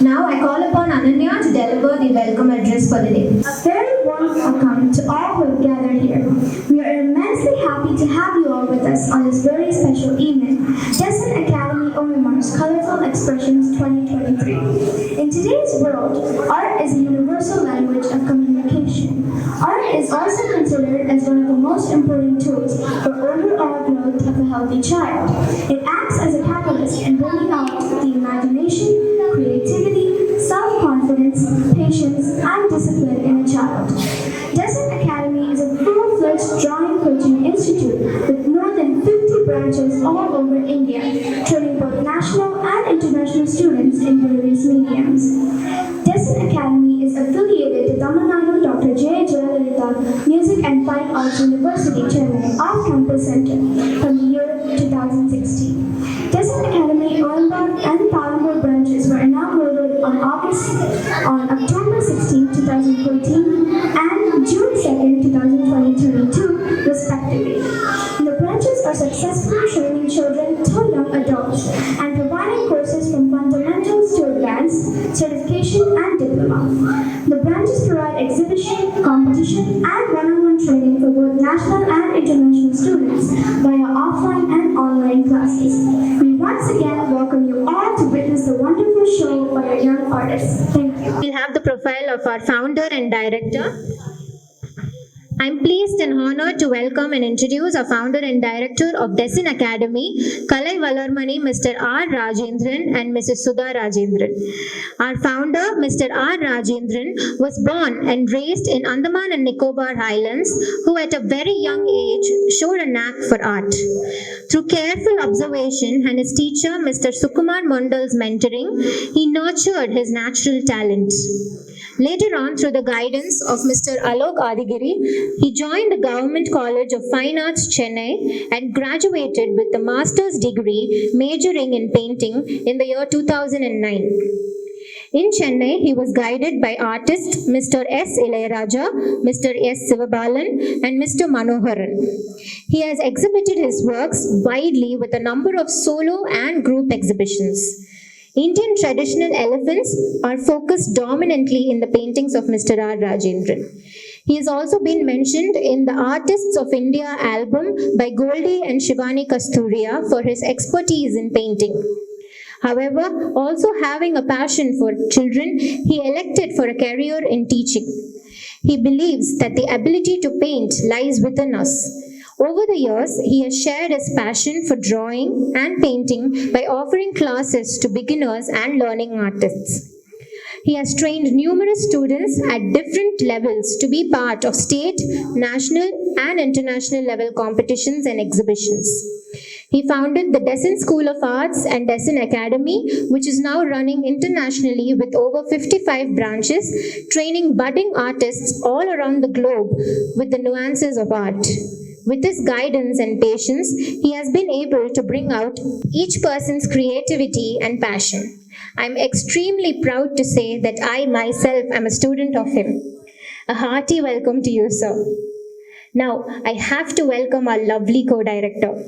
Now I call upon Ananya to deliver the welcome address for the day. A very warm welcome to all who have gathered here. We are immensely happy to have you all with us on this very special evening. Destin Academy OMR's Colorful Expressions 2023. In today's world, art is a universal language of communication. Art is also considered as one of the most important tools for overall growth of a healthy child. It acts as a catalyst in bringing out the imagination, creativity, self-confidence, patience, and discipline in a child. Destin Academy is a full-fledged drawing coaching institute with more than 50 branches all over India, training both national and international students in various mediums. Destin Academy is affiliated to Tamil Nadu Dr. J. Jayalalitha Music and Fine Arts University, Chennai, Off-Campus Center from the year 2016. Destin Academy, Coimbatore and Palanur branches were inaugurated on October 16, 2014 and June 2, 2022, respectively. The branches are successfully training children to young adults and providing courses from fundamentals to advanced, certification and diploma. The branches provide exhibition, competition and one-on-one training for both national and international students via offline and online classes. We once again welcome you all to witness the wonderful show by our young artists. Thank you. We'll have the profile of our founder and director. I'm pleased and honored to welcome and introduce our founder and director of Destin Academy, Kalai Valarmani, Mr. R. Rajendran and Mrs. Sudha Rajendran. Our founder, Mr. R. Rajendran, was born and raised in Andaman and Nicobar Islands, who at a very young age showed a knack for art. Through careful observation and his teacher, Mr. Sukumar Mondal's mentoring, he nurtured his natural talent. Later on, through the guidance of Mr. Alok Adigiri, he joined the Government College of Fine Arts, Chennai, and graduated with a master's degree majoring in painting in the year 2009. In Chennai, he was guided by artists Mr. S. Ilayaraja, Mr. S. Sivabalan, and Mr. Manoharan. He has exhibited his works widely with a number of solo and group exhibitions. Indian traditional elephants are focused dominantly in the paintings of Mr. R. Rajendran. He has also been mentioned in the Artists of India album by Goldie and Shivani Kasturia for his expertise in painting. However, also having a passion for children, he elected for a career in teaching. He believes that the ability to paint lies within us. Over the years, he has shared his passion for drawing and painting by offering classes to beginners and learning artists. He has trained numerous students at different levels to be part of state, national, and international level competitions and exhibitions. He founded the Destin School of Arts and Destin Academy, which is now running internationally with over 55 branches, training budding artists all around the globe with the nuances of art. With his guidance and patience, he has been able to bring out each person's creativity and passion. I'm extremely proud to say that I myself am a student of him. A hearty welcome to you, sir. Now, I have to welcome our lovely co-director.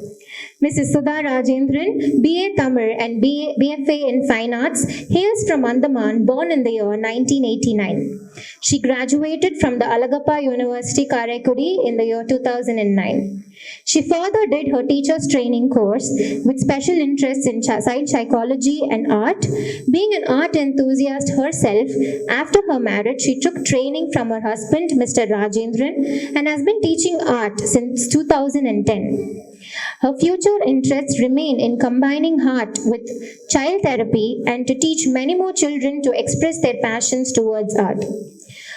Mrs. Sudha Rajendran, BA Tamil and BFA in Fine Arts, hails from Andaman, born in the year 1989. She graduated from the Alagappa University, Karaikudi in the year 2009. She further did her teacher's training course with special interests in child psychology and art. Being an art enthusiast herself, after her marriage, she took training from her husband, Mr. Rajendran, and has been teaching art since 2010. Her future interests remain in combining art with child therapy and to teach many more children to express their passions towards art.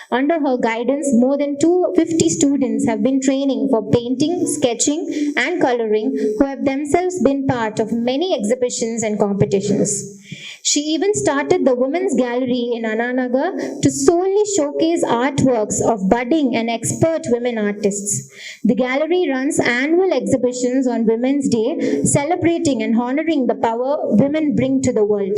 Under her guidance, more than 250 students have been training for painting, sketching, and coloring, who have themselves been part of many exhibitions and competitions. She even started the Women's Gallery in Ananagar to solely showcase artworks of budding and expert women artists. The gallery runs annual exhibitions on Women's Day, celebrating and honoring the power women bring to the world.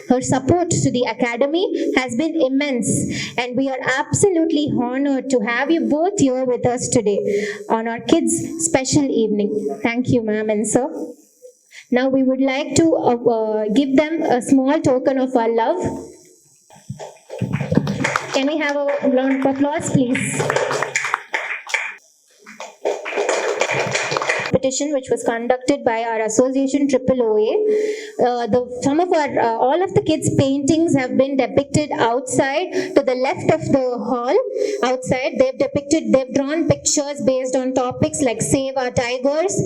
Her support to the Academy has been immense, and we are absolutely honored to have you both here with us today on our kids' special evening. Thank you, ma'am and sir. Now we would like to give them a small token of our love. Can we have a round of applause, please? Competition which was conducted by our association Triple OA. All of the kids' paintings have been depicted outside to the left of the hall. Outside, they've drawn pictures based on topics like Save Our Tigers,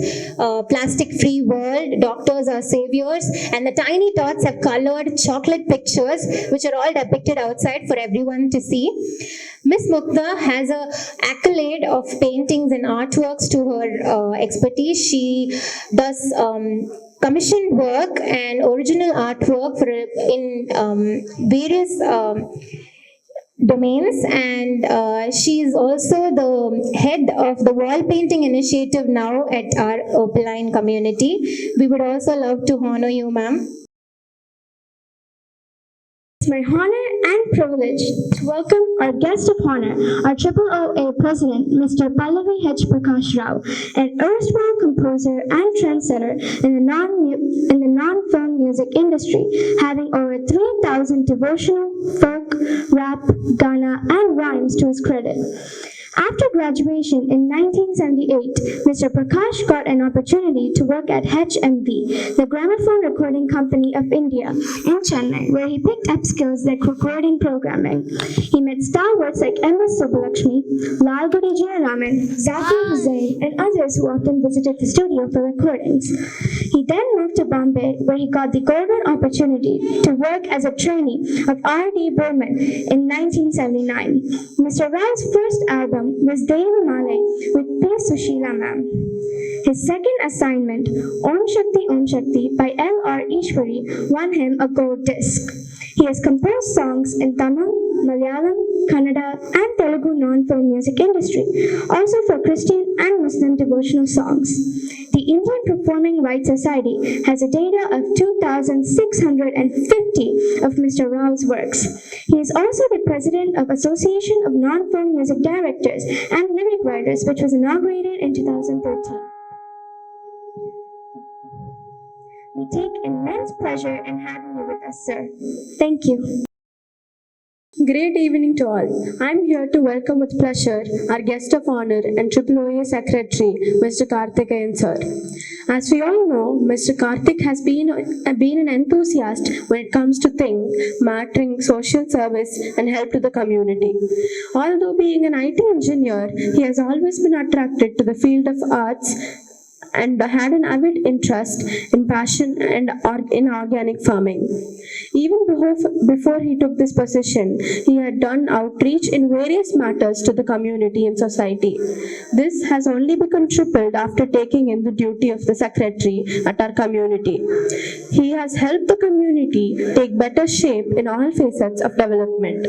Plastic-Free World, Doctors Are Saviors, and the tiny tots have colored chocolate pictures which are all depicted outside for everyone to see. Miss Mukta has a accolade of paintings and artworks to her expertise. She does commissioned work and original artwork in various domains, and she is also the head of the wall painting initiative now at our Opaline community. We would also love to honor you, ma'am. It's my honor and privilege to welcome our guest of honor, our Triple OA President, Mr. Pallavi H. Prakash Rao, an erstwhile composer and trendsetter in the non-film music industry, having over 3,000 devotional, folk, rap, Ghana, and rhymes to his credit. After graduation in 1978, Mr. Prakash got an opportunity to work at HMV, the Gramophone Recording Company of India, in Chennai, where he picked up skills like recording programming. He met stalwarts like M.S. Subbulakshmi, Lal Gudi Jayaraman, Zakir Hussain, and others who often visited the studio for recordings. He then moved to Bombay, where he got the golden opportunity to work as a trainee of R.D. Burman in 1979. Mr. Rao's first album was Deva Malay with P. Sushila ma'am. His second assignment, Om Shakti by L.R. Ishwari, won him a gold disc. He has composed songs in Tamil, Malayalam, Kannada, and Telugu non-film music industry, also for Christian and Muslim devotional songs. The Indian Performing Rights Society has a data of 2,650 of Mr. Rao's works. He is also the president of Association of Non-Film Music Directors and Lyric Writers, which was inaugurated in 2013. We take immense pleasure in having you with us, sir. Thank you. Great evening to all. I'm here to welcome with pleasure our guest of honor and Triple OA Secretary, Mr. Karthikeyan sir. As we all know, Mr. Karthik has been an enthusiast when it comes to things mattering social service and help to the community. Although being an IT engineer, he has always been attracted to the field of arts and had an avid interest in passion and in organic farming. Even before he took this position, he had done outreach in various matters to the community and society. This has only become tripled after taking in the duty of the secretary at our community. He has helped the community take better shape in all facets of development.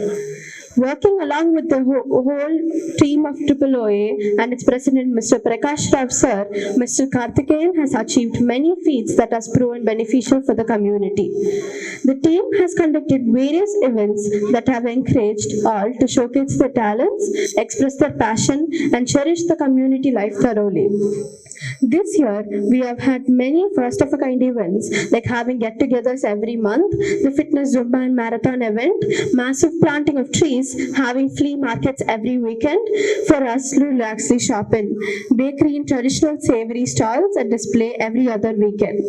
Working along with the whole team of Triple OA and its president, Mr. Prakash Rao sir, Mr. Karthikeyan has achieved many feats that has proven beneficial for the community. The team has conducted various events that have encouraged all to showcase their talents, express their passion, and cherish the community life thoroughly. This year, we have had many first-of-a-kind events like having get-togethers every month, the fitness Zumba and marathon event, massive planting of trees, having flea markets every weekend for us to relaxly shop in, bakery and traditional savory stalls at display every other weekend,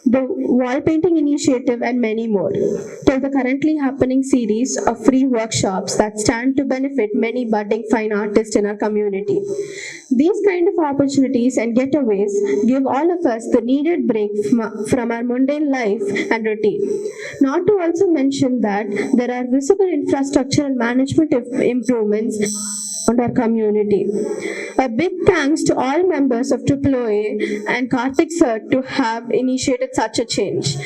the wall painting initiative, and many more, till the currently happening series of free workshops that stand to benefit many budding fine artists in our community. These kind of opportunities and getaways give all of us the needed break from our mundane life and routine. Not to also mention that there are visible infrastructure and management improvements around our community. A big thanks to all members of Triple OA and Karthik sir to have initiated such a change.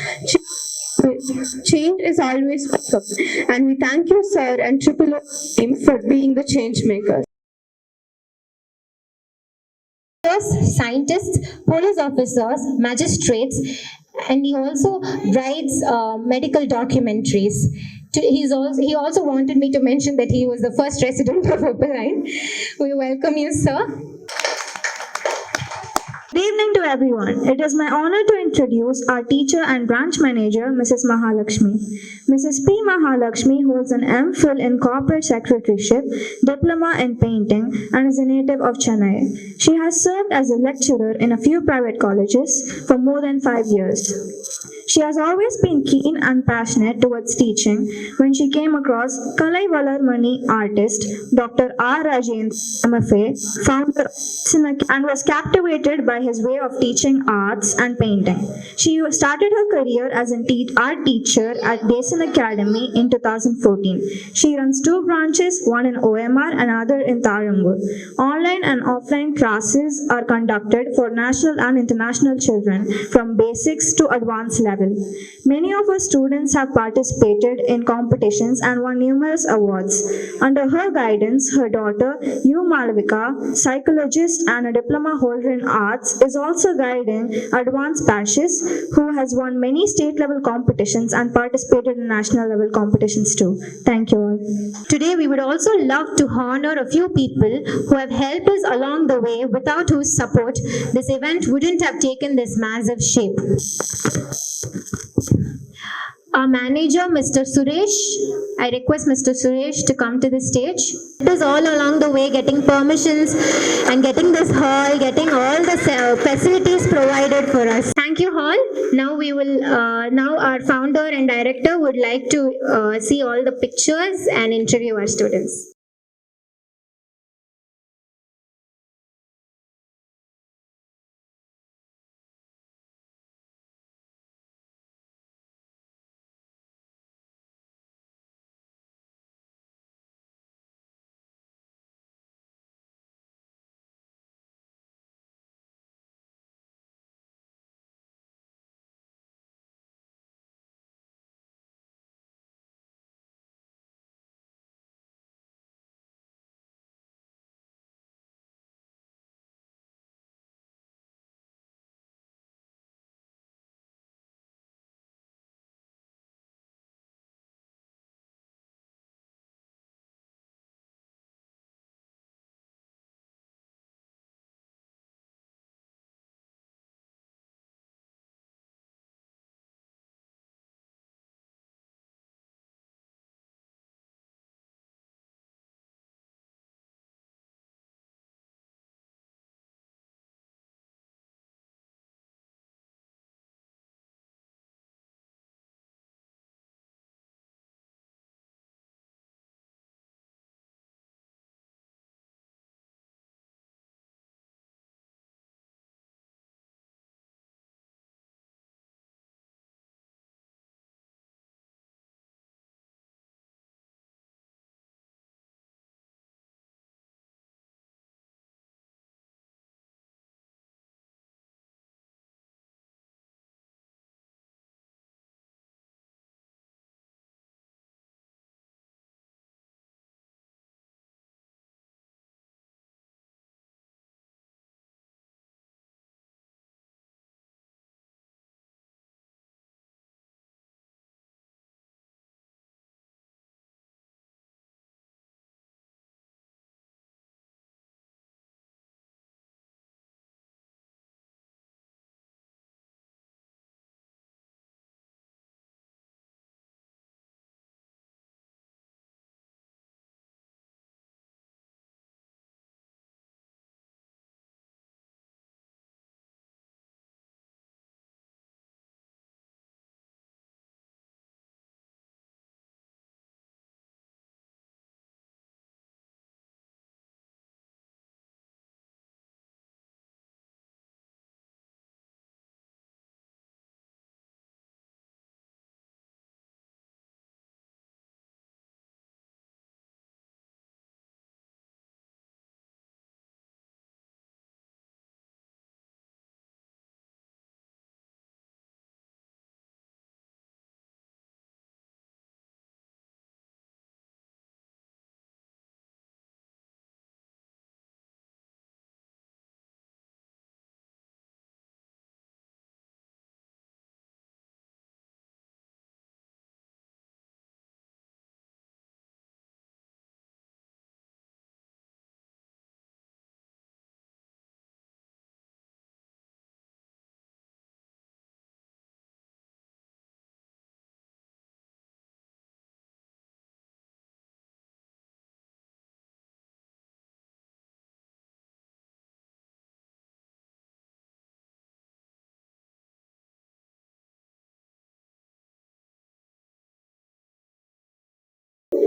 Change is always welcome, and we thank you, sir, and Triple OA team for being the change makers. Scientists, police officers, magistrates, and he also writes medical documentaries. He also wanted me to mention that he was the first resident of Opaline. We welcome you, sir. Good evening to everyone. It is my honor to introduce our teacher and branch manager, Mrs. Mahalakshmi. Mrs. P. Mahalakshmi holds an MPhil in Corporate Secretaryship, Diploma in Painting, and is a native of Chennai. She has served as a lecturer in a few private colleges for more than 5 years. She has always been keen and passionate towards teaching when she came across Kalai Valarmani artist Dr. R. Rajendra, MFA, founder and was captivated by his way of teaching arts and painting. She started her career as an art teacher at Desan Academy in 2014. She runs 2 branches, one in OMR and another in Tarangur. Online and offline classes are conducted for national and international children from basics to advanced level. Many of our students have participated in competitions and won numerous awards. Under her guidance, her daughter, U. Malavika, psychologist and a diploma holder in arts, is also guiding advanced batches who has won many state level competitions and participated in national level competitions too. Thank you all. Today, we would also love to honor a few people who have helped us along the way, without whose support, this event wouldn't have taken this massive shape. Our manager, Mr. Suresh, I request Mr. Suresh to come to the stage. It was all along the way getting permissions and getting this hall, getting all the facilities provided for us. Thank you, hall. Now our founder and director would like to see all the pictures and interview our students.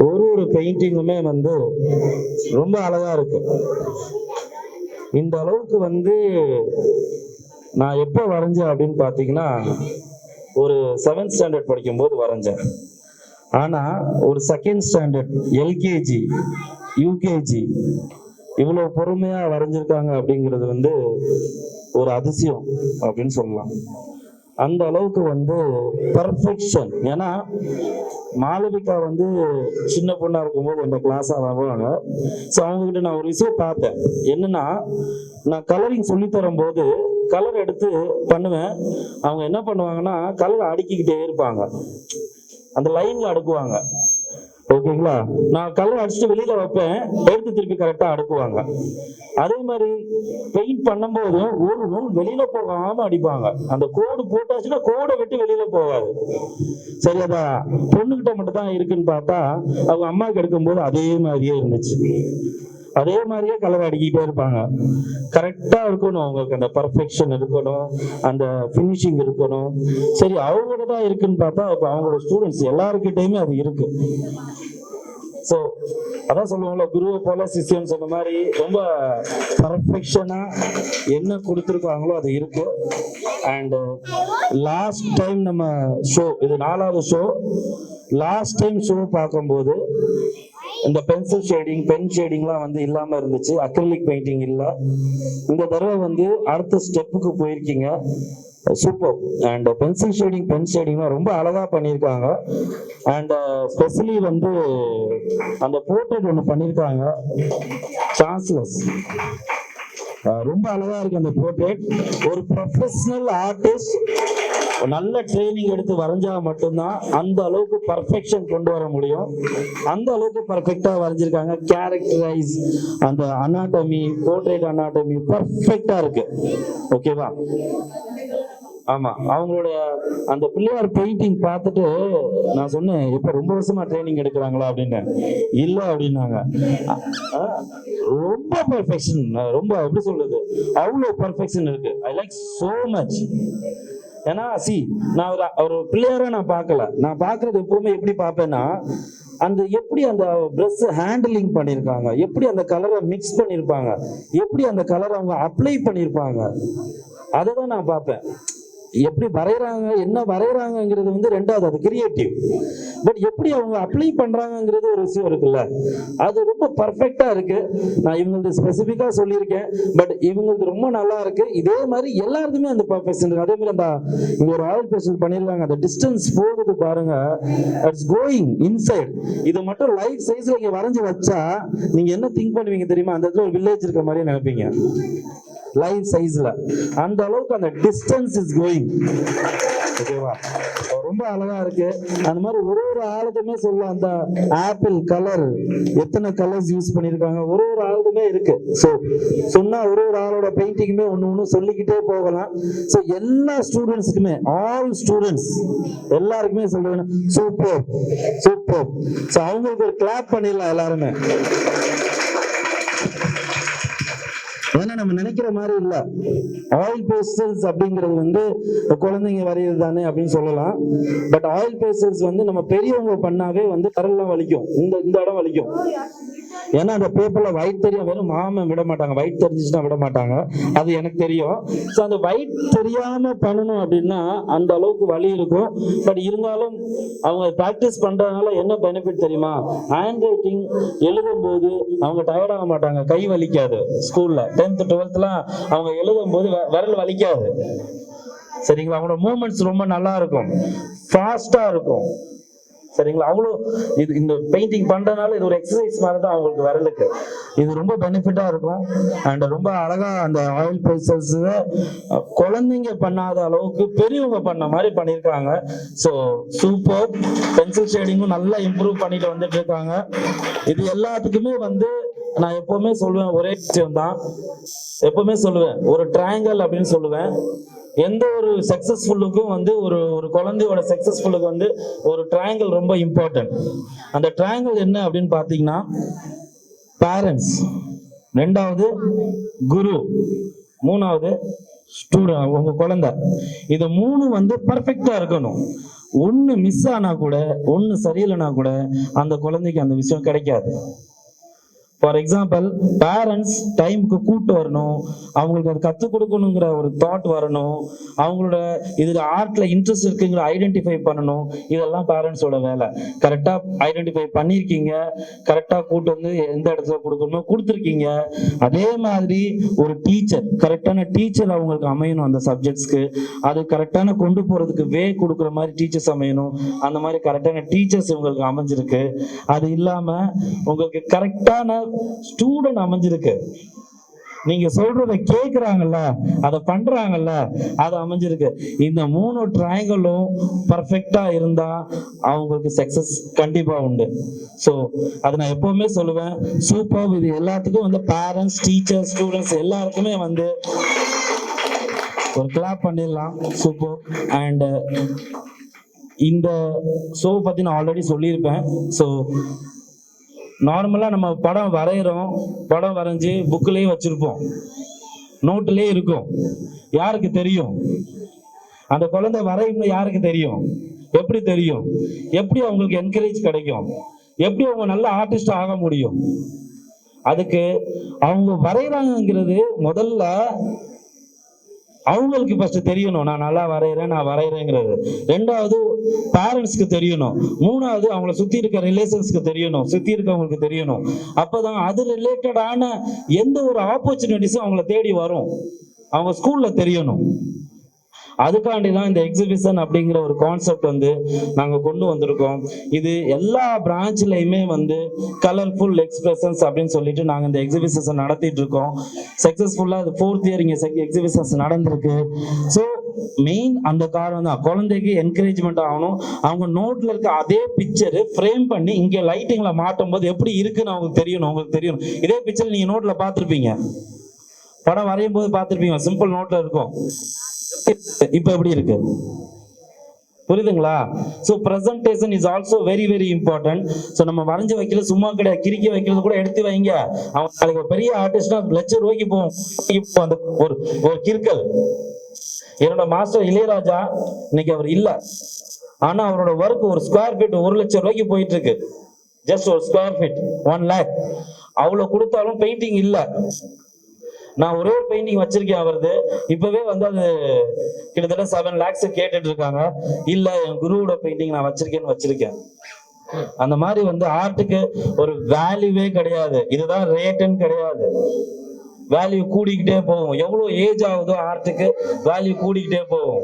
ஒரு பெயிண்டிங்குமே வந்து ரொம்ப அழகா இருக்கு. இந்த அளவுக்கு வந்து நான் எப்போ வரைஞ்சேன் அப்படின்னு பார்த்தீங்கன்னா, ஒரு 7th ஸ்டாண்டர்ட் படிக்கும்போது வரைஞ்சேன். ஆனால் ஒரு 2nd ஸ்டாண்டர்ட், எல்கேஜி, யூகேஜி இவ்வளோ பொறுமையாக வரைஞ்சிருக்காங்க அப்படிங்கிறது வந்து ஒரு அதிசயம் அப்படின்னு சொல்லலாம். அந்த அளவுக்கு வந்து பர்ஃபெக்ஷன். ஏன்னா மாளவிகா வந்து சின்ன பொண்ணா இருக்கும்போது எந்த கிளாஸாக வருவாங்க. ஸோ அவங்ககிட்ட நான் ஒரு விஷயம் பார்த்தேன். என்னன்னா, நான் கலரிங் சொல்லி தரும்போது கலர் எடுத்து பண்ணுவேன். அவங்க என்ன பண்ணுவாங்கன்னா, கலர் அடுக்கிக்கிட்டே இருப்பாங்க, அந்த லைன்ல அடுக்குவாங்க. ஓகேங்களா? நான் கலர் அடிச்சுட்டு வெளியில வைப்பேன், எடுத்து திருப்பி கரெக்டா அடுக்குவாங்க. அதே மாதிரி பெயிண்ட் பண்ணும்போது ஒரு நூல் வெளியில போகாம அடிப்பாங்க. அந்த கோடு போட்டாச்சுன்னா கோடை விட்டு வெளியில போகாது. சரி, அதா பொண்ணுகிட்ட மட்டும் தான் இருக்குன்னு பார்த்தா அவங்க அம்மாவுக்கு எடுக்கும்போது அதே மாதிரியே இருந்துச்சு. அதே மாதிரியே கலர் அடிக்கிட்டே இருப்பாங்க. கரெக்டா இருக்கணும், அவங்களுக்கு அந்த பர்ஃபெக்ஷன் இருக்கணும், அந்த ஃபினிஷிங் இருக்கணும். சரி, அவங்களோட தான் இருக்குன்னு பார்த்தா இப்போ அவங்களோட ஸ்டூடெண்ட்ஸ் எல்லாருக்கிட்டையுமே அது இருக்கு. ஸோ அதான் சொல்லுவாங்களா, குருவை போல சிஷ்யன்னு சொன்ன மாதிரி ரொம்ப பர்ஃபெக்ஷனா என்ன கொடுத்துருக்காங்களோ அது இருக்கு. அண்ட் லாஸ்ட் டைம் நம்ம ஷோ, இது 4வது ஷோ, லாஸ்ட் டைம் ஷோ பார்க்கும்போது இந்த பென்சில் ஷேடிங், பென் ஷேடிங்லாம் வந்து இல்லாம இருந்துச்சு, அக்ரிலிக் பெயிண்டிங் இல்லை. இந்த தடவை வந்து அடுத்த ஸ்டெப்புக்கு போயிருக்கீங்க, super. And pencil shading, pen ஷேடிங்லாம் ரொம்ப அழகா பண்ணியிருக்காங்க. அண்ட் ஸ்பெஷலி வந்து அந்த போர்ட்ரேட் ஒன்று பண்ணியிருக்காங்க, சான்ஸ்லெஸ், ரொம்ப அழகா இருக்கு அந்த போர்ட்ரேட். ஒரு ப்ரொஃபஷனல் ஆர்டிஸ்ட் நல்ல ட்ரைனிங் எடுத்து வரைஞ்சா மட்டும்தான் அந்த அளவுக்கு பர்ஃபெக்ஷன் கொண்டு வர முடியும். அந்த அளவுக்கு பர்ஃபெக்டா வரைஞ்சிருக்காங்க. கேரக்டரைஸ், அந்த அனாட்டமி, போர்ட்ரேட் அனாட்டமி பர்ஃபெக்டா இருக்கு. ஓகேவா? ஆமா, அவங்களோட அந்த பிள்ளையார் பெயிண்டிங் பார்த்துட்டு நான் சொன்னேன், இப்ப ரொம்ப வருஷமா ட்ரைனிங் எடுக்கிறாங்களா அப்படின்னு. இல்ல அப்படின்னாங்க. ரொம்ப பர்ஃபெக்ஷன், ரொம்ப எப்படி சொல்றது, அவ்வளோ பர்ஃபெக்ஷன் இருக்கு. I like so much. ஏன்னா நான் ஒரு பிள்ளையார நான் பார்க்கல. நான் பார்க்கறது எப்பவுமே எப்படி பார்ப்பேன்னா, அந்த எப்படி அந்த பிரஷ் ஹேண்டிலிங் பண்ணியிருக்காங்க, எப்படி அந்த கலரை மிக்ஸ் பண்ணியிருப்பாங்க, எப்படி அந்த கலரை அவங்க அப்ளை பண்ணியிருப்பாங்க, அதை தான் நான் பார்ப்பேன். எப்படி வரைகிறாங்க, என்ன வரைகிறாங்கிறது வந்து ரெண்டாவது, அது கிரியேட்டிவ். பட் எப்படி அவங்க அப்ளை பண்றாங்கிறது ஒரு விஷயம் இருக்குல்ல, அது ரொம்ப பர்ஃபெக்டா இருக்கு. நான் இவங்களுக்கு ஸ்பெசிஃபிக்கா சொல்லியிருக்கேன், பட் இவங்களுக்கு ரொம்ப நல்லா இருக்கு. இதே மாதிரி எல்லாருக்குமே அந்த பர்ஃபெக்ஷன் இருக்கு. அதே மாதிரி அந்த இங்க ஒரு ஆயில் பேஸ்டல் பண்ணிருக்காங்க, அந்த டிஸ்டன்ஸ் போகுது பாருங்க, இட்ஸ் கோயிங் இன்சைட். இது மட்டும் லைஃப் சைஸ்ல இங்க வரைஞ்சு வச்சா நீங்க என்ன திங்க் பண்ணுவீங்க தெரியுமா? அந்த இடத்துல ஒரு வில்லேஜ் இருக்க மாதிரியே நினைப்பீங்க லைஃப் சைஸ்ல. அந்த அளவுக்கு அந்த டிஸ்டன்ஸ் இஸ் கோயிங். ஓகேவா? ரொம்ப அழகா இருக்கு. அந்த மாதிரி ஒரு ஆளுக்குமே சொல்லலாம், அந்த ஆப்பிள் கலர் எத்தனை கலர்ஸ் யூஸ் பண்ணிருக்காங்க, ஒரு ஆளுக்குமே இருக்கு. ஸோ சொன்னா ஒரு ஆளோட பெயிண்டிங்குமே ஒண்ணு சொல்லிக்கிட்டே போகலாம். ஸோ எல்லா ஸ்டூடெண்ட்ஸுக்குமே, ஆல் ஸ்டூடெண்ட்ஸ் எல்லாருக்குமே சொல்றேன், சூப்பர் சூப்பர். ஸோ அவங்களுக்கு ஒரு கிளாப் பண்ணிடலாம் எல்லாருமே. ஏன்னா நம்ம நினைக்கிற மாதிரி இல்ல, ஆயில் பேஸ்டல்ஸ் அப்படிங்கிறது வந்து குழந்தைங்க வரைகிறது தானே அப்படின்னு சொல்லலாம். பட் ஆயில் பேஸ்டல்ஸ் வந்து நம்ம பெரியவங்க பண்ணாவே வந்து கரெல்லாம் வலிக்கும், இந்த இடம் வலிக்கும். ஏன்னா அந்த பேப்பர்ல ஒயிட் தெரியும், வெறும் மாமன் விட மாட்டாங்க, ஒயிட் தெரிஞ்சுச்சுன்னா விட மாட்டாங்க, அது எனக்கு தெரியும். ஸோ அந்த ஒயிட் தெரியாம பண்ணணும் அப்படின்னா அந்த அளவுக்கு வலி இருக்கும். பட் இருந்தாலும் அவங்க ப்ராக்டிஸ் பண்றதுனால என்ன பெனிஃபிட் தெரியுமா? ஹேண்ட் ரைட்டிங் எழுதும் போது அவங்க டயர்ட் ஆக மாட்டாங்க, கை வலிக்காது. ஸ்கூல்ல 10th 12thலாம் அவங்க எழுதும் போது விரல் வலிக்காது. சரிங்களா? அவங்களோட மூவ்மெண்ட்ஸ் ரொம்ப நல்லா இருக்கும், ஃபாஸ்டா இருக்கும். சரிங்களா? அவ்வளோ இது இந்த பெயிண்டிங் பண்றதுனால இது ஒரு எக்ஸசைஸ் மாதிரி தான் அவங்களுக்கு விரலுக்கு. இது ரொம்ப பெனிஃபிட்டா இருக்கும். அண்ட் ரொம்ப அழகா அந்த ஆயில் பேஸ்டல்ஸ் குழந்தைங்க பண்ணாத அளவுக்கு பெரியவங்க பண்ண மாதிரி பண்ணியிருக்காங்க. So super. பென்சில் ஷேடிங்கும் நல்லா இம்ப்ரூவ் பண்ணிட்டு வந்துட்டு இருக்காங்க. இது எல்லாத்துக்குமே வந்து நான் எப்பவுமே சொல்லுவேன், ஒரே விஷயம் தான் எப்பவுமே சொல்லுவேன், ஒரு ட்ரையாங்கிள் அப்படின்னு சொல்லுவேன். எந்த ஒரு சக்சஸ்ஃபுல்லுக்கும் வந்து ஒரு குழந்தையோட சக்சஸ்ஃபுல்லுக்கு வந்து ஒரு ட்ரையாங்கிள் ரொம்ப இம்பார்ட்டன்ட். அந்த ட்ரையாங்கிள் என்ன அப்படின்னு பார்த்தீங்கன்னா, பேரண்ட்ஸ், 2வது குரு, 3வது ஸ்டூடெண்ட் உங்க குழந்தை, இது 3 வந்து பர்ஃபெக்டா இருக்கணும். ஒண்ணு மிஸ் ஆனா கூட, ஒண்ணு சரியில்லைனா கூட அந்த குழந்தைக்கு அந்த விஷயம் கிடைக்காது. ஃபார் எக்ஸாம்பிள், பேரண்ட்ஸ் டைமுக்கு கூட்டு வரணும், அவங்களுக்கு அது கற்றுக் கொடுக்கணுங்கிற ஒரு தாட் வரணும், அவங்களோட இதில் ஆர்ட்ல இன்ட்ரெஸ்ட் இருக்குங்கிற ஐடென்டிஃபை பண்ணணும். இதெல்லாம் பேரண்ட்ஸோட வேலை. கரெக்டாக ஐடென்டிஃபை பண்ணியிருக்கீங்க, கரெக்டாக கூட்டு வந்து எந்த இடத்துல கொடுக்கணுமோ கொடுத்துருக்கீங்க. அதே மாதிரி ஒரு டீச்சர், கரெக்டான டீச்சர் அவங்களுக்கு அமையணும் அந்த சப்ஜெக்ட்ஸ்க்கு. அது கரெக்டான கொண்டு போகிறதுக்கு வே கொடுக்குற மாதிரி டீச்சர்ஸ் அமையணும். அந்த மாதிரி கரெக்டான டீச்சர்ஸ் உங்களுக்கு அமைஞ்சிருக்கு. அது இல்லாமல் உங்களுக்கு கரெக்டான ஸ்டூடெண்ட் அமைஞ்சிருக்கு. நீங்க சொல்றத கேக்குறாங்கல்ல, அதை பண்றாங்கல்ல, அது அமைஞ்சிருக்கு. இந்த 3 ட்ரையாங்கிளும் பர்ஃபெக்டா இருந்தா அவங்களுக்கு சக்சஸ் கண்டிப்பா உண்டு. ஸோ அது நான் எப்பவுமே சொல்லுவேன், சூப்பர். இது எல்லாத்துக்கும் வந்து பேரண்ட்ஸ், டீச்சர்ஸ், ஸ்டூடெண்ட்ஸ் எல்லாருக்குமே வந்து ஒரு கிளாப் பண்ணிடலாம். சூப்பர். அண்ட் இந்த ஷோ பத்தி நான் ஆல்ரெடி சொல்லியிருப்பேன். ஸோ நார்மலாக நம்ம படம் வரைகிறோம், படம் வரைஞ்சி புக்கிலேயே வச்சுருப்போம், நோட்டுலேயே இருக்கும். யாருக்கு தெரியும் அந்த குழந்தை வரையும்னு? யாருக்கு தெரியும்? எப்படி தெரியும்? எப்படி அவங்களுக்கு என்கரேஜ் கிடைக்கும்? எப்படி அவங்க நல்ல ஆர்டிஸ்ட் ஆக முடியும்? அதுக்கு அவங்க வரைகிறாங்கிறது முதல்ல அவங்களுக்கு ஃபர்ஸ்ட் தெரியணும், நான் நல்லா வரைகிறேன், நான் வரைகிறேங்கிறது. 2வது பேரண்ட்ஸ்க்கு தெரியணும். 3வது அவங்கள சுற்றி இருக்க ரிலேஷன்ஸ்க்கு தெரியணும், சுற்றி இருக்கவங்களுக்கு தெரியணும். அப்போதான் அது ரிலேட்டடான எந்த ஒரு ஆப்பர்ச்சுனிட்டிஸும் அவங்கள தேடி வரும். அவங்க ஸ்கூல்ல தெரியணும். அதுக்காண்டி தான் இந்த எக்ஸிபிஷன் அப்படிங்கிற ஒரு கான்செப்ட் வந்து நாங்கள் கொண்டு வந்திருக்கோம். இது எல்லா பிரான்ச்லையுமே வந்து கலர்ஃபுல் எக்ஸ்பிரஷன்ஸ் அப்படின்னு சொல்லிட்டு நாங்கள் இந்த எக்ஸிபிஷன்ஸை நடத்திட்டு இருக்கோம். சக்ஸஸ்ஃபுல்லாக இது 4th இயர் இங்கே எக்ஸிபிஷன்ஸ் நடந்திருக்கு. ஸோ மெயின் அந்த காரணம் தான், குழந்தைக்கு என்கரேஜ்மெண்ட் ஆகணும். அவங்க நோட்ல இருக்க அதே பிக்சரு ஃப்ரேம் பண்ணி இங்கே லைட்டிங்ல மாட்டும் போது எப்படி இருக்குன்னு அவங்களுக்கு தெரியணும். அவங்களுக்கு தெரியணும். இதே பிக்சர் நீங்க நோட்ல பார்த்துருப்பீங்க, படம் வரையும் போது பார்த்துருப்பீங்க, சிம்பிள் நோட்ல இருக்கும். இப்ப எப்படி இருக்கு? புரியுதுங்களா? So presentation is also very very important. So நம்ம வரைஞ்சி வைக்கிறது சும்மா கிடையாது, கிறுக்கி வைக்கிறது கூட எடுத்து வைங்க. அவங்க நாளைக்கு ஒரு பெரிய ஆர்டிஸ்டா ₹1,00,000 போகும். இப்போ அந்த ஒரு கிறுக்கல். என்னோட மாஸ்டர் இளையராஜா இன்னைக்கு அவர் இல்லை, ஆனா அவரோட ஒர்க் ஒரு ஸ்கொயர் ஃபீட் ₹1,00,000 போயிட்டு இருக்கு. ஜஸ்ட் ஒரு ஸ்கொயர் ஃபீட் 1 lakh. அவ்வளவு கொடுத்தாலும் பெயிண்டிங் இல்லை. நான் ஒரே ஒரு பெயிண்டிங் வச்சிருக்கேன் அவரது. இப்பவே வந்து அது கிட்டத்தட்ட 7 lakhs கேட்டுட்டு இருக்காங்க. இல்ல, என் குருவோட பெயிண்டிங் நான் வச்சிருக்கேன். அந்த மாதிரி வந்து ஆர்ட்டுக்கு ஒரு வேல்யூவே கிடையாது. இதுதான் ரேட்டுன்னு கிடையாது. வேல்யூ கூடிக்கிட்டே போகும். எவ்வளவு ஏஜ் ஆகுதோ ஆர்ட்டுக்கு வேல்யூ கூடிக்கிட்டே போகும்.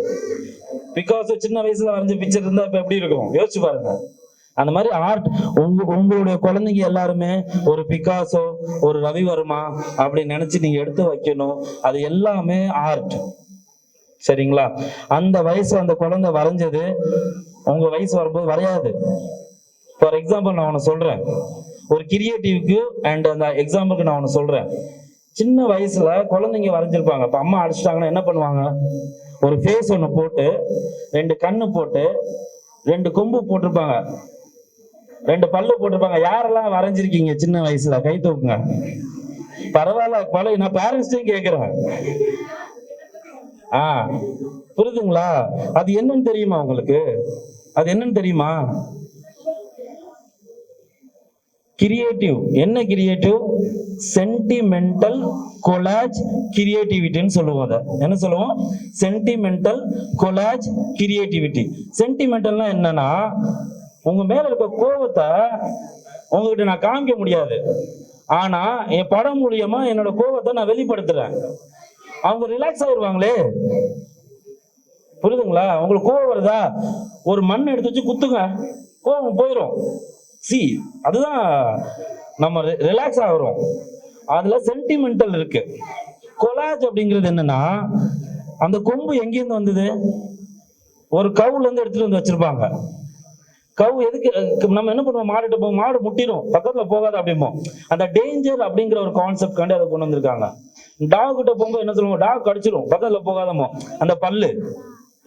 பிகாஸ் சின்ன வயசுல வரைஞ்ச பிக்சர் இருந்தா இப்ப எப்படி இருக்கும் யோசிச்சு பாருங்க. அந்த மாதிரி ஆர்ட் உங்களுடைய குழந்தைங்க எல்லாருமே ஒரு பிகாசோ, ஒரு ரவிவர்மா அப்படி நினைச்சு நீங்க எடுத்து வைக்கணும். அது எல்லாமே ஆர்ட். சரிங்களா? அந்த வயசு அந்த குழந்தை வரைஞ்சது உங்க வயசு வரும்போது வரையாது. ஃபார் எக்ஸாம்பிள் நான் ஒன்று சொல்றேன், ஒரு கிரியேட்டிவ்க்கு அண்ட் அந்த எக்ஸாம்பிளுக்கு நான் ஒன்று சொல்றேன். சின்ன வயசுல குழந்தைங்க வரைஞ்சிருப்பாங்க. இப்ப அம்மா அடிச்சிட்டாங்கன்னா என்ன பண்ணுவாங்க? ஒரு ஃபேஸ் ஒன்று போட்டு, 2 கண்ணு போட்டு, 2 கொம்பு போட்டிருப்பாங்க, 2 பல்லு போட்டிருப்பாங்க. யாரெல்லாம் வரைஞ்சிருக்கீங்க சின்ன வயசுல? கை தூக்குங்க. பரவாயில்ல, நான் பேரண்ட்ஸ்டையும் கேட்கிறேன். புரியுதுங்களா? அது என்னன்னு தெரியுமா உங்களுக்கு? அது என்னன்னு தெரியுமா? கிரியேட்டிவ். என்ன கிரியேட்டிவ்? சென்டிமெண்டல் கொலாஜ் கிரியேட்டிவிட்டின்னு சொல்லுவோம். அதை என்ன சொல்லுவோம்? Sentimental collage creativity. சென்டிமெண்டல்னா என்னன்னா, உங்க மேல இருக்க கோபத்தை உங்ககிட்ட நான் காமிக்க முடியாது, ஆனா என் படம் மூலியமா என்னோட கோபத்தை நான் வெளிப்படுத்துறேன். அவங்க ரிலாக்ஸ் ஆயிடுவாங்களே. புரியுதுங்களா? உங்களுக்கு கோபம் வருதா? ஒரு மண் எடுத்து வச்சு குத்துங்க, கோபம் போயிடும். அதுதான் நம்ம ரிலாக்ஸ் ஆகிறோம். அதுல சென்டிமெண்டல் இருக்கு. கொலாஜ் அப்படிங்கிறது என்னன்னா, அந்த கொம்பு எங்கேருந்து வந்தது? ஒரு கவுல இருந்து எடுத்துட்டு வந்து வச்சிருப்பாங்க. கவு எதுக்கு? நம்ம என்ன பண்ணுவோம்? மாடுகிட்ட போவோம், மாடு முட்டிடும், பக்கத்துல போகாது அப்படிம்போம். அந்த டேஞ்சர் அப்படிங்கிற ஒரு கான்செப்ட் காண்டி அதை கொண்டு வந்திருக்காங்க. டாக் கிட்ட போகும்போது என்ன சொல்லுவோம்? டாக் கடிச்சிடும், பக்கத்துல போகாதமோ, அந்த பல்லு.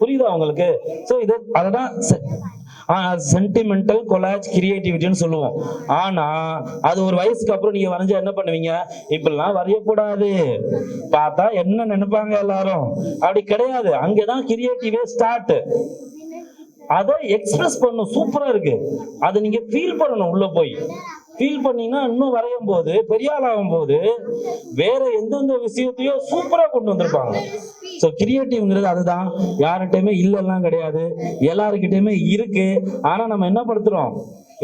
புரியுதா உங்களுக்கு? ஸோ இது அதுதான் சென்டிமெண்டல் கொலாஜ் கிரியேட்டிவிட்டின்னு சொல்லுவோம். ஆனா அது ஒரு வயசுக்கு அப்புறம் நீங்க வரைஞ்சா என்ன பண்ணுவீங்க? இப்படிலாம் வரையக்கூடாது, பார்த்தா என்ன நினைப்பாங்க எல்லாரும், அப்படி கிடையாது. அங்கதான் கிரியேட்டிவே ஸ்டார்ட். அதை எக்ஸ்பிரஸ் பண்ணும். சூப்பரா இருக்கு, அதை நீங்க ஃபீல் பண்ணணும். உள்ள போய் ஃபீல் பண்ணீங்கன்னா இன்னும் வரையும் போது, பெரிய ஆளாகும் போது வேற எந்தெந்த விஷயத்தையோ சூப்பரா கொண்டு வந்திருப்பாங்க. ஸோ கிரியேட்டிவ்ங்கிறது அதுதான். யார்கிட்டயுமே இல்லைலாம் கிடையாது, எல்லாருக்கிட்டையுமே இருக்கு. ஆனா நம்ம என்ன படுத்துறோம்?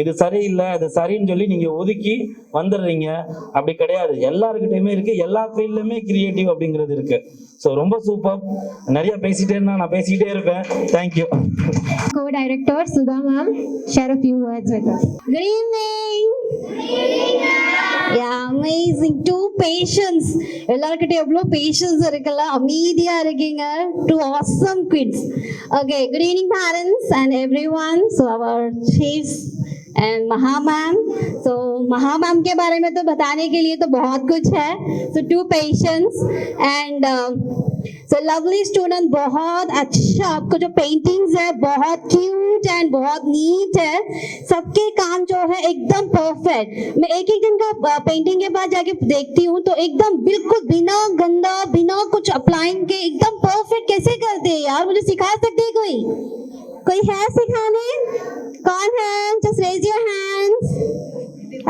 இது சரியில்லை, இது சரின்னு சொல்லி நீங்க ஒதுக்கி வந்துடுறீங்க. அப்படி கிடையாது, எல்லாருக்கிட்டையுமே இருக்கு. எல்லா ஃபீல்ட்லயுமே கிரியேட்டிவ் அப்படிங்கிறது இருக்கு. ஸோ ரொம்ப சூப்பர். நிறைய பேசிட்டே இருந்தா நான் பேசிக்கிட்டே இருப்பேன். Thank you. Co-director Sudha ma'am, share a few words with us. Good evening. Yeah, amazing. Two patience. எல்லார்கிட்ட எவ்வளோ பேஷன்ஸ் இருக்குல்ல, அமைதியா இருக்கீங்க. Two awesome kids. Okay, good evening parents and everyone. So our chiefs and Maha ma'am. So Maha ma'am के बारे में तो बताने के लिए तो बहुत कुछ है. So two patience and so lovely student. बहुत अच्छा, आपको जो पेंटिंग्स है बहुत क्यूट एंड बहुत नीट है. सबके काम जो है एकदम परफेक्ट. मैं एक एक दिन का पेंटिंग के बाद जाके देखती हूँ तो एकदम बिल्कुल बिना गंदा, बिना कुछ अप्लाइंग के एकदम परफेक्ट कैसे करते हैं यार? मुझे सिखा सकते हैं कोई है सिखाने? कौन है? Just raise your hands.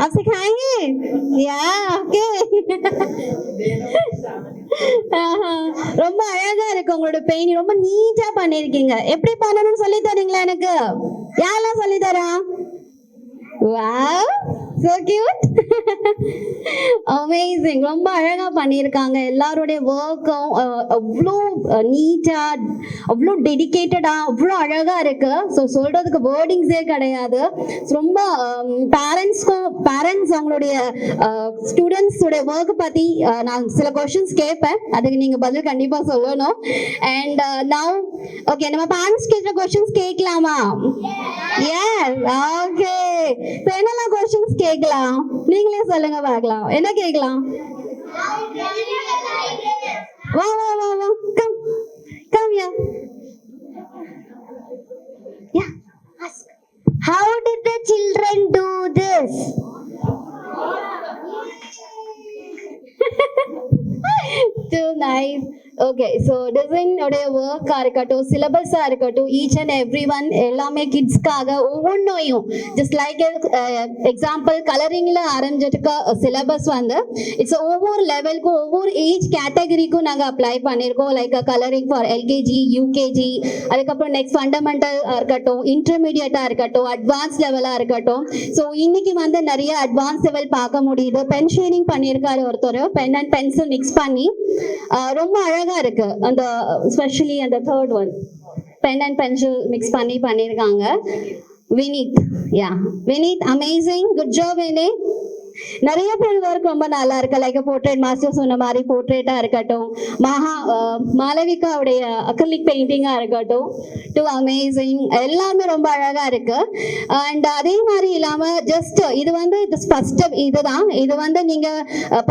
आप सिखाएंगे? या ओके. ரொம்ப அழகா இருக்கு உங்களோட பெயிண்டிங், ரொம்ப நீட்டா பண்ணிருக்கீங்க. எப்படி பண்ணணும்னு சொல்லி தரீங்களா எனக்கு? யாரெல்லாம் சொல்லி தரா? Wow, so cute. Amazing. ரொம்ப அழகா பண்ணியிருக்காங்க. எல்லாருடைய ஒர்க்கும் அவ்வளோ நீட்டா, அவ்வளோ டெடிகேட்டடா, அவ்வளோ அழகா இருக்கு. ஸோ சொல்றதுக்கு வேர்டிங்ஸே கிடையாது. ரொம்ப பேரண்ட்ஸ் அவங்களுடைய ஸ்டூடெண்ட்ஸோட ஒர்க் பத்தி நான் சில கொஸ்டின்ஸ் கேட்பேன், அதுக்கு நீங்க பதில் கண்டிப்பா சொல்லணும். அண்ட் நவ் ஓகே, நம்ம பேரண்ட்ஸ் கேட்குற கொஸ்டின்ஸ் கேட்கலாமா? Yes, okay. என்னெல்லாம் கொஸ்டின்ஸ் கேட்கலாம்? நீங்களே சொல்லுங்க பார்க்கலாம். என்ன கேட்கலாம்? வா வா வா வா, come come yeah. Yeah, ask. How did the children do this? Too nice. Okay, so design உடைய ஒர்க்கா இருக்கட்டும், சிலபஸா இருக்கட்டும், ஈச் அண்ட் எவ்ரி ஒன் எல்லாமே கிட்ஸ்க்காக ஒவ்வொன்றையும் ஜஸ்ட் லைக் எக்ஸாம்பிள் கலரிங்ல ஆரம்பிச்சிருக்க சிலபஸ் வந்து இட்ஸ் ஒவ்வொரு லெவலுக்கும் ஒவ்வொரு ஏஜ் கேட்டகரிக்கும் நாங்கள் அப்ளை பண்ணியிருக்கோம். Like colouring for LKG, UKG, அதுக்கப்புறம் நெக்ஸ்ட் ஃபண்டமெண்டல் இருக்கட்டும், இன்டர்மீடியட்டா இருக்கட்டும், அட்வான்ஸ் லெவலா இருக்கட்டும். ஸோ இன்னைக்கு வந்து நிறைய அட்வான்ஸ் லெவல் பார்க்க முடியுது. பென் ஷேடிங் பண்ணியிருக்காரு ஒருத்தர், பென் அண்ட் பென்சில் மிக்ஸ் பண்ணி ரொம்ப அழகா இருக்கு. அந்த ஸ்பெஷலி அந்த third one pen and pencil mix பண்ணி பண்ணியிருக்காங்க. Vineeth, yeah Vineeth, amazing, good job Vineeth. நிறைய பேர் ஒர்க் ரொம்ப நல்லா இருக்கு. லைக் போர்ட்ரேட் மாஸ்டர் சொன்ன மாதிரி போர்ட்ரேட்டா இருக்கட்டும், மாளவிகாவுடைய அக்ரிலிக் பெயிண்டிங்கா இருக்கட்டும், டு அமேசிங், எல்லாமே ரொம்ப அழகா இருக்கு. அண்ட் அதே மாதிரி இல்லாம ஜஸ்ட் இது வந்து ஃபர்ஸ்ட் ஸ்டெப் இதுதான். இது வந்து நீங்க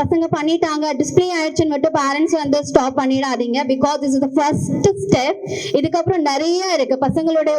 பசங்க பண்ணிட்டாங்க, டிஸ்பிளே ஆயிடுச்சுன்னு மட்டும் பேரண்ட்ஸ் வந்து ஸ்டாப் பண்ணிடாதீங்க. Because this is the first step. இதுக்கப்புறம் நிறைய இருக்கு. பசங்களுடைய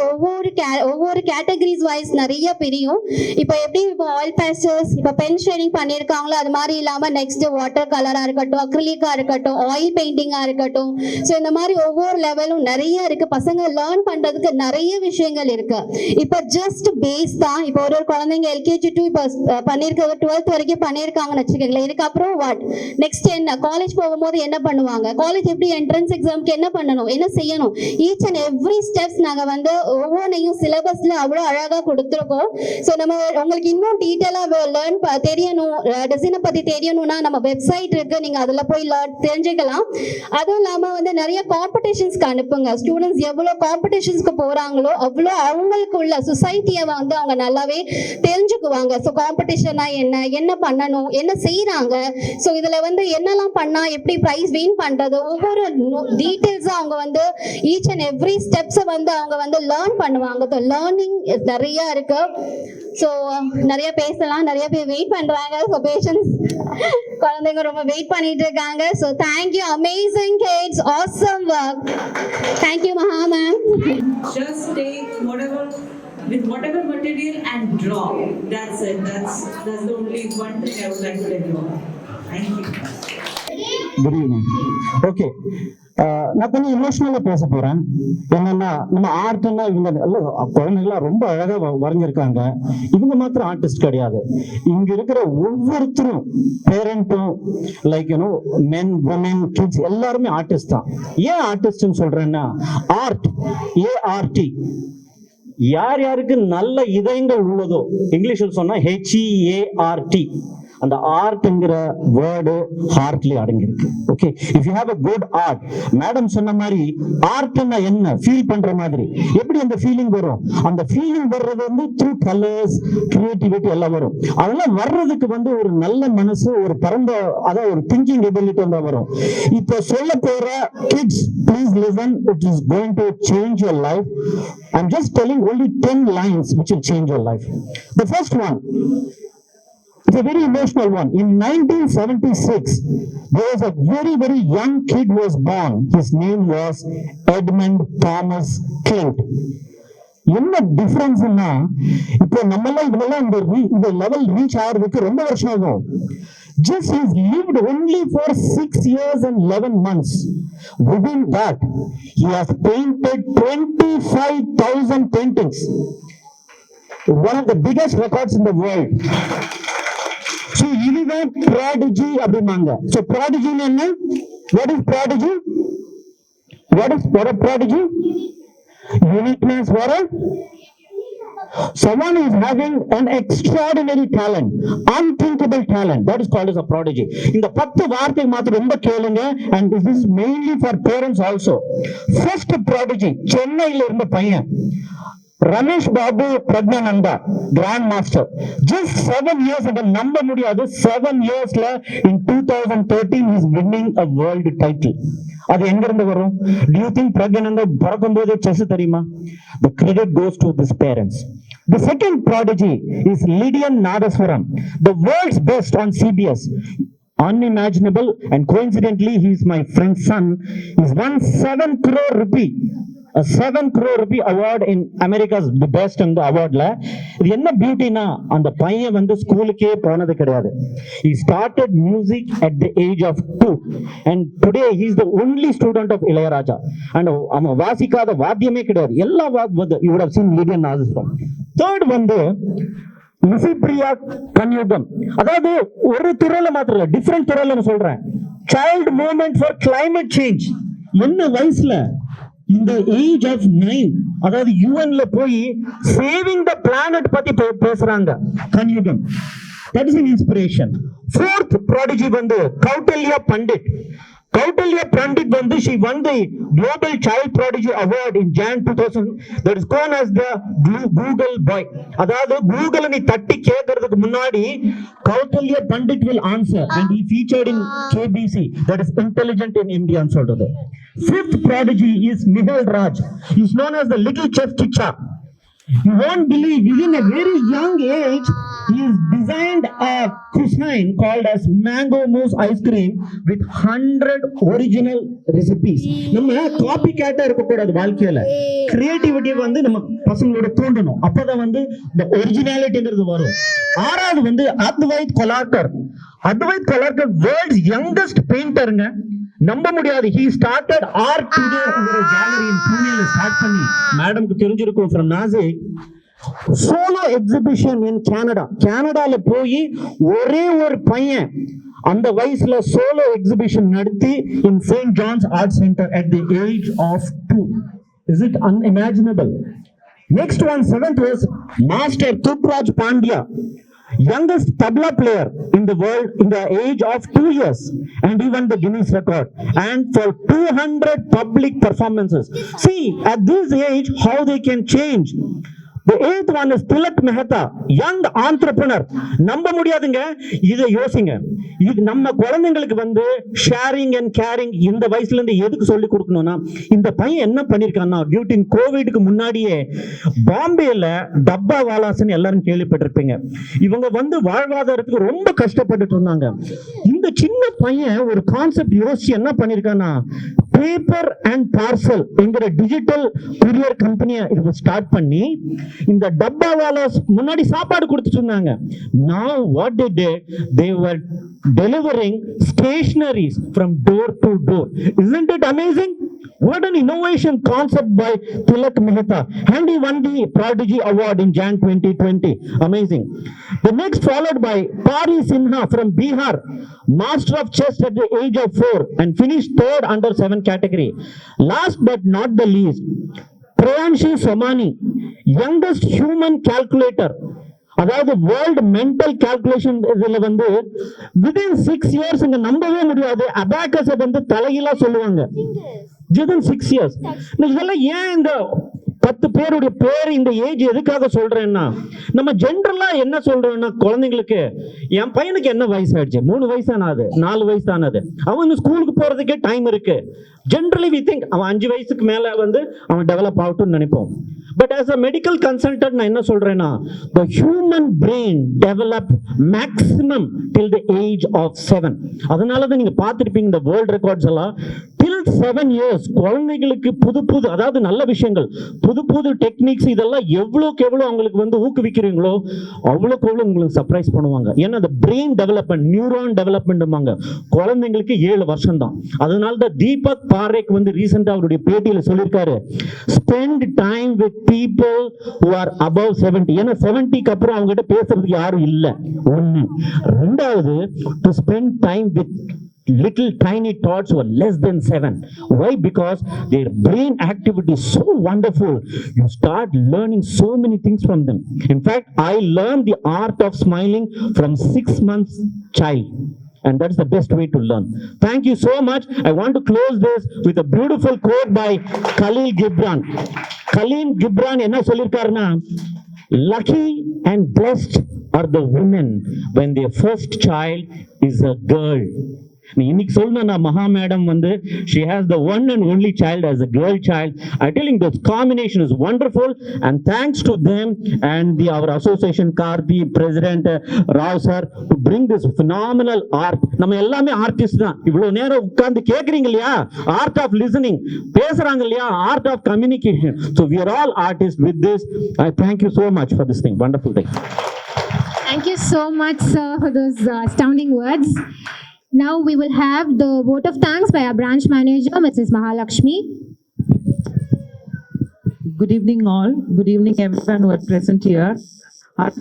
ஒவ்வொரு கேட்டகரிஸ் வைஸ் நிறைய பிரியும். இப்போ எப்படி இப்போ ஆயில் பேஸ்டல்ஸ், இப்போ பென் பண்ணிருக்காங்களோ அது மாதிரி இல்லாம நெக்ஸ்ட் வாட்டர் கலரா இருக்கட்டும், அக்ரிலிக்கா இருக்கட்டும், ஆயில் பெயிண்டிங்கா இருக்கட்டும். ஸோ இந்த மாதிரி ஒவ்வொரு லெவலும் நிறைய இருக்கு. பசங்க லேர்ன் பண்றதுக்கு நிறைய விஷயங்கள் இருக்கு. இப்போ ஜஸ்ட் பேஸ் தான். இப்போ ஒரு குழந்தைங்க எல்கேஜி டு இப்போ பண்ணிருக்க 12th வரைக்கும் பண்ணிருக்காங்கன்னு வச்சுக்கோங்களேன். இதுக்கப்புறம் வாட் நெக்ஸ்ட் என்ன? காலேஜ் போகும்போது என்ன பண்ணுவாங்க? காலேஜ் எப்படி என்ட்ரன்ஸ் எக்ஸாம்க்கு என்ன பண்ணணும், என்ன செய்யணும்? ஈச் அண்ட் எவ்ரி ஸ்டெப்ஸ் நாங்க வந்து ஒவ்வொன்றையும் சிலபஸ்ல அவ்வளோ அழகா கொடுத்துருக்கோம். ஸோ நம்ம உங்களுக்கு இன்னும் டீட்டெயிலா லேர்ன் தெரியணும், டிசைனை பத்தி தெரியணும்னா நம்ம வெப்சைட் இருக்கு, நீங்க அதுல போய் தெரிஞ்சுக்கலாம். அதுவும் இல்லாம வந்து நிறைய காம்படிஷன்ஸ்க்கு அனுப்புங்க. ஸ்டூடெண்ட்ஸ் எவ்வளவு காம்படிஷன்ஸ்க்கு போறாங்களோ அவ்வளோ அவங்களுக்கு உள்ள சொசைட்டியை வந்து அவங்க நல்லாவே தெரிஞ்சுக்குவாங்க. ஸோ காம்படிஷனா என்ன பண்ணணும், என்ன செய்யறாங்க, ஸோ இதுல வந்து என்னெல்லாம் பண்ணா எப்படி பிரைஸ் வின் பண்றது, ஒவ்வொரு டீட்டெயில்ஸா அவங்க வந்து ஈச் அண்ட் எவ்ரி ஸ்டெப்ஸை வந்து அவங்க வந்து லேர்ன் பண்ணுவாங்க. ஸோ லேர்னிங் நிறைய இருக்கு. ஸோ நிறைய பேசலாம், நிறைய பேர் வெயிட் பண்றாங்க. ஸோ பேஷன்ஸ், குழந்தைங்க ரொம்ப வெயிட் பண்ணிட்டு இருக்காங்க. So thank you, amazing kids, awesome work. Thank you Maha ma'am. Just take whatever with whatever material and draw. That's it. That's the only one thing I would like to tell you. Thank you. Good evening. Okay, நான் கொஞ்சம் இமோஷனலா பேச போறேன். என்னன்னா, நம்ம ஆர்ட்னா இவங்க குழந்தைங்களா ரொம்ப அழகா வரைஞ்சிருக்காங்க. இவங்க மாத்திரம் ஆர்டிஸ்ட் கிடையாது. இங்க இருக்கிற ஒவ்வொருத்தரும் பேரண்ட்டும் லைக் யூனோ மென் women கிட்ஸ் எல்லாருமே ஆர்டிஸ்ட் தான். ஏன் ஆர்டிஸ்ட்னு சொல்றேன்னா, ஆர்ட் ART யார் யாருக்கு நல்ல இதயங்கள் உள்ளதோ, இங்கிலீஷில் சொன்னா HEART, அந்த ஆர்ட்ங்கிற வேர்டு ஹார்ட்லயே அடங்கியிருக்கு. Okay, if you have a good art, madam சொன்ன மாதிரி ஆர்ட்னா என்ன ஃபீல் பண்ற மாதிரி எப்படி அந்த ஃபீலிங் வரும்? அந்த ஃபீலிங் வர்றது வந்து த்ரூ கலர்ஸ், கிரியேட்டிவிட்டி எல்லாம் வரும். அதெல்லாம் வர்றதுக்கு வந்து ஒரு நல்ல மனசு, ஒரு பரந்த அதாவது ஒரு திங்கிங் எபிலிட்டி வந்தா வரும். இப்போ சொல்ல போற kids, please listen, it is going to change your life. I'm just telling only 10 lines which will change your life. The first one, it's a very emotional one. In 1976, there was a very, very young kid who was born. His name was Edmund Thomas Clint. என்ன டிஃபரன்ஸ்னா, இப்போ நம்மளாம் இதெல்லாம் இந்த level reach ஆகிறதுக்கு ரொம்ப வருஷம் ஆகும். Just he's lived only for 6 years and 11 months. Within that, he has painted 25,000 paintings. One of the biggest records in the world. So இதுதான் prodigy அப்படிமாங்க. So prodigy என்ன? What is prodigy? What a prodigy? Uniqueness. What a someone is having an extraordinary talent, unthinkable talent. That is called as a prodigy. இந்த 10 வார்த்தை மாத்திரம் ரொம்ப கேளுங்க. And this is mainly for parents also. First prodigy, சென்னையில இருந்த பையன் Ramesh Babu Praggnanandhaa, grandmaster. Just 7 years, அதை நம்ப முடியாது, 7 yearsல in 2013 he is winning a world title. அது எங்க இருந்து வரும்? Do you think பிரக்ஞானந்தா பிறக்கும் போது செஸ் தெரியுமா? The credit goes to his parents. The second prodigy is Lydian Nadaswaram, the world's best on CBS. Unimaginable, and coincidentally he is my friend's son. He's won 7 crore rupee, a 7 crore rupee award in America's the best and the awardல. இது என்ன பியூட்டினா, அந்த பையன் வந்து ஸ்கூலுக்கே போனது கிடையாது. He started music at the age of 2 and today he is the only student of Ilayaraja. And அவன் வாசிக்காத வாத்தியமே கிடையாது, எல்லா you would have seen Lydian Nadaswaram. Third வந்து நிசிப்ரியா கன்யூகம். அதாவது ஒரு துறையில மாத்திரம் இல்ல, டிஃபரெண்ட் துறையில சொல்றேன். Child movement for climate change. என்ன வயசுல? இந்த ஏஜ் ஆஃப் 9, அதாவது யூஎன்ல போய் சேவிங் த பிளானட் பத்தி பேசுறாங்க. கன்யூகம். That is an inspiration. Fourth prodigy வந்து கௌடல்யா பண்டிட். Kautalya Pandit வந்து she won the Global Child Prodigy Award in Jan 2000. That is known as the Google Boy. அதாவது கூகுள் நீ தட்டி கேட்கறதுக்கு முன்னாடி Kautalya Pandit will answer and he featured in KBC. That is Intelligent in India ன்னு சொல்றது. Fifth prodigy is Nihal Raj. He is known as the Little Chef Chicha. You won't believe, within a very young age, he has designed a cuisine called as mango mousse ice cream with 100 original recipes. நம்ம copy கேட்டா இருக்க கூடாது வாழ்க்கையில. Creativity வந்து நம்ம பசங்களோட தூண்டணும், அப்பதான் வந்து the ஒரிஜினாலிட்டிங்கிறது வரும். ஆறாவது வந்து அத்வைத் கொலார்கர். Advait கொலார்கர் world's youngest பெயிண்டருங்க. நம்ப முடியாது. he started art today ஒரு gallery in Pune ஸ்டார்ட் பண்ணி, மேடம்க்கு தெரிஞ்சிருக்கும் from Nasik, சோலோ எக்ஸிபிஷன் இன் கனடால போய் ஒரே ஒரு பையன் அந்த வயசுல சோலோ எக்ஸிபிஷன் நடத்தி in St. John's Art Center at the age of 2. Is it unimaginable? Next one, 7th was Master Tukraj Pandya, youngest tabla player in the world in the age of 2 years, and he won the Guinness record and for 200 public performances. See, at this age how they can change. The 8th one is Tilak Mehta, young entrepreneur. நம்ப முடியாதுங்க, இதை யோசிங்க. இது நம்ம குழந்தைங்களுக்கு வந்து sharing and carrying இந்த வயசுல இருந்து எதுக்கு சொல்லி கொடுக்கணும்னா, இந்த பையன் என்ன பண்ணிருக்கான்னா, டியூட்டிங் கோவிட்க்கு முன்னாடியே பாம்பேல டப்பா வாலாஸ்ன்னு எல்லாரும் கேள்விப்பட்டிருப்பீங்க. இவங்க வந்து வாழ்வாதாரத்துக்கு ரொம்ப கஷ்டப்பட்டுட்டு இருந்தாங்க. இந்த சின்ன பையன் ஒரு கான்செப்ட் யோசிச்சு என்ன பண்ணிருக்கான்னா, பேப்பர் அண்ட் பார்சல் என்கிற டிஜிட்டல் குரியர் கம்பெனியை இது ஸ்டார்ட் பண்ணி இந்த டப்பாவால முன்னாடி சாப்பாடு கொடுத்துட்டு இருந்தாங்க. Now what they did, they were delivering stationaries from door to door. Isn't it amazing? What an innovation concept by Tilak Mehta, and he won the Prodigy Award in Jan 2020. Amazing. The next followed by Pari Sinha from Bihar, master of chess at the age of 4 and finished third under 7 category. Last but not the least, Prayanshi Somani, youngest human calculator. அதாவது world mental calculation இதுல வந்து within 6 years இங்க நம்பவே முடியாது, abacus வந்து தலைகீழா சொல்லுவாங்க. within 6 years. இதெல்லாம் ஏன் இந்த 10 பேருடைய பேர் இந்த ஏஜ் எதுக்காக சொல்றேன்னா, நம்ம ஜென்ரலா என்ன சொல்றோம்னா, குழந்தைங்களுக்கு என் பையனுக்கு என்ன வயசு ஆயிடுச்சு, 3 வயசு ஆனது, 4 வயசு ஆனது, அவன் ஸ்கூலுக்கு போறதுக்கே டைம் இருக்கு. ஜென்ரலி வி திங்க் அவன் 5 வயசுக்கு மேல வந்து அவன் டெவலப் ஆகட்டும்னு நினைப்போம். But as a medical consultant நான் என்ன சொல்றேன்னா, the human brain develop maximum till the age of 7. அதனால தான் நீங்க பார்த்திருப்பீங்க இந்த வேர்ல்ட் ரெக்கார்ட்ஸ் எல்லாம் till 7 years குழந்தைகளுக்கு புது புது, அதாவது நல்ல விஷயங்கள், புது புது டெக்னிக்ஸ், இதெல்லாம் எவ்வளோக்கு எவ்வளோ அவங்களுக்கு வந்து ஊக்குவிக்கிறீங்களோ அவ்வளோக்கு எவ்வளோ உங்களுக்கு சர்ப்ரைஸ் பண்ணுவாங்க. ஏன்னா அந்த பிரெயின் டெவலப்மெண்ட், நியூரான் டெவலப்மெண்ட் குழந்தைங்களுக்கு 7 வருஷம் தான். அதனால தான் தீபக் பாரேக் வந்து ரீசெண்டா அவருடைய பேட்டியில சொல்லியிருக்காரு, spend time with people who are above 70. ஏன்னா 70க்கு அப்புறம் அவங்க கிட்ட பேசுறதுக்கு யாரும் இல்ல. ஒண்ணு. ரெண்டாவது, to spend time with little tiny thoughts who are less than 7. Why? Because their brain activity is so wonderful. You start learning so many things from them. In fact, I learned the art of smiling from 6 months child. And that's the best way to learn. Thank you so much. I want to close this with a beautiful quote by Khalil Gibran. Khalil Gibran என்ன சொல்லிருக்காருன்னா, lucky and blessed are the women when their first child is a girl. நீ இன்னைக்கு சொல்லணும், மகா madam வந்து she has the one and only child as a girl child. I telling this combination is wonderful, and thanks to them and our association Karthi president Rao sir to bring this phenomenal art. நம்ம எல்லாமே artist தான். இவ்வளவு நேரம் உட்கார்ந்து கேக்குறீங்க இல்லையா, art of listening பேசுறாங்க இல்லையா, art of communication. So we are all artists with this. I thank you so much for this thing. Wonderful thing. Thank you so much, sir, for those astounding words. Now we will have the vote of thanks by our branch manager, Mrs. Mahalakshmi. Good evening all. Good evening everyone who are present here. Our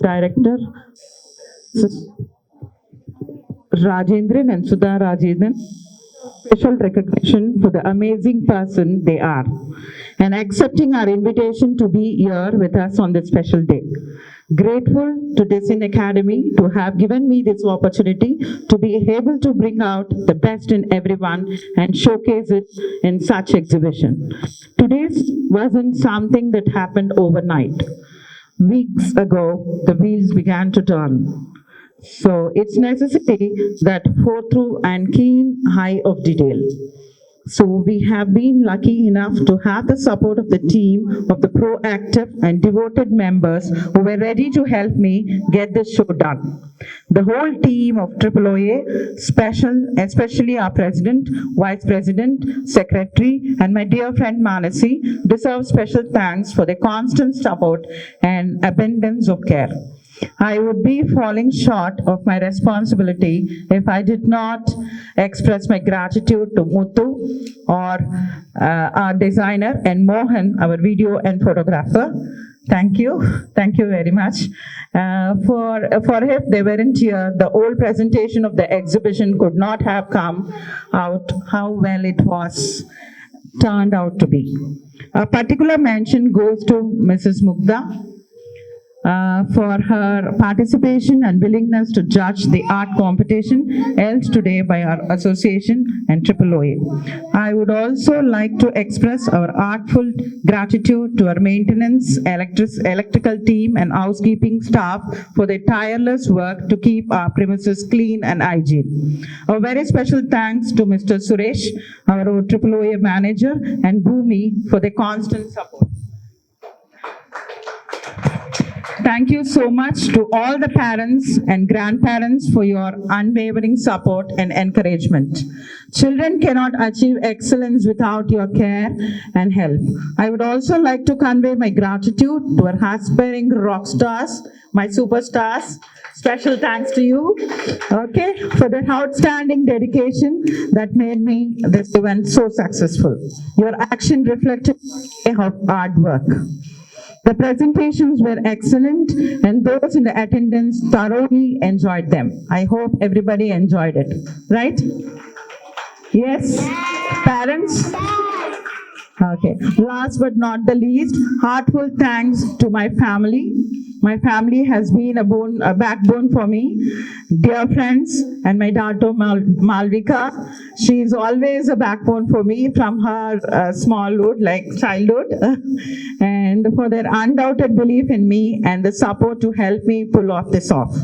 director, Rajendran and Sudha Rajendran. Special recognition for the amazing person they are and accepting our invitation to be here with us on this special day. Grateful to Desin Academy to have given me this opportunity to be able to bring out the best in everyone and showcase it in such exhibition. Today's wasn't something that happened overnight. Weeks ago, the wheels began to turn. So it's necessary that forethought and keen eye of detail. So we have been lucky enough to have the support of the team of the proactive and devoted members who were ready to help me get this show done. The whole team of OOA, especially our president, vice president, secretary, and my dear friend Manasi deserve special thanks for their constant support and abundance of care. I would be falling short of my responsibility if I did not express my gratitude to Muthu, or our designer, and Mohan, our video and photographer. Thank you very much. For if they weren't here, the whole presentation of the exhibition could not have come out how well it was turned out to be. A particular mention goes to Mrs. Mugdha, for her participation and willingness to judge the art competition held today by our association and OOA. I would also like to express our heartfelt gratitude to our maintenance, electrical team and housekeeping staff for their tireless work to keep our premises clean and hygiene. A very special thanks to Mr. Suresh, our OOA manager, and Bhumi for their constant support. Thank you so much to all the parents and grandparents for your unwavering support and encouragement. Children cannot achieve excellence without your care and help. I would also like to convey my gratitude to our aspiring rock stars, my superstars. Special thanks to you, okay, for the outstanding dedication that made me this event so successful. Your action reflected of hard work. The presentations were excellent and those in the attendance thoroughly enjoyed them. I hope everybody enjoyed it, right? Yes, parents? Okay, last but not the least, heartfelt thanks to my family. My family has been a backbone for me. Dear friends and my daughter Malvika, she is always a backbone for me from her smallhood, like childhood, and for their undoubted belief in me and the support to help me pull off this off.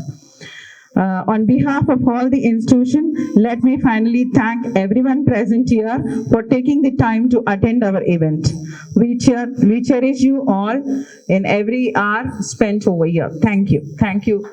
On behalf of all the institution, let me finally thank everyone present here for taking the time to attend our event. We cherish you all in every hour spent over here. Thank you. Thank you.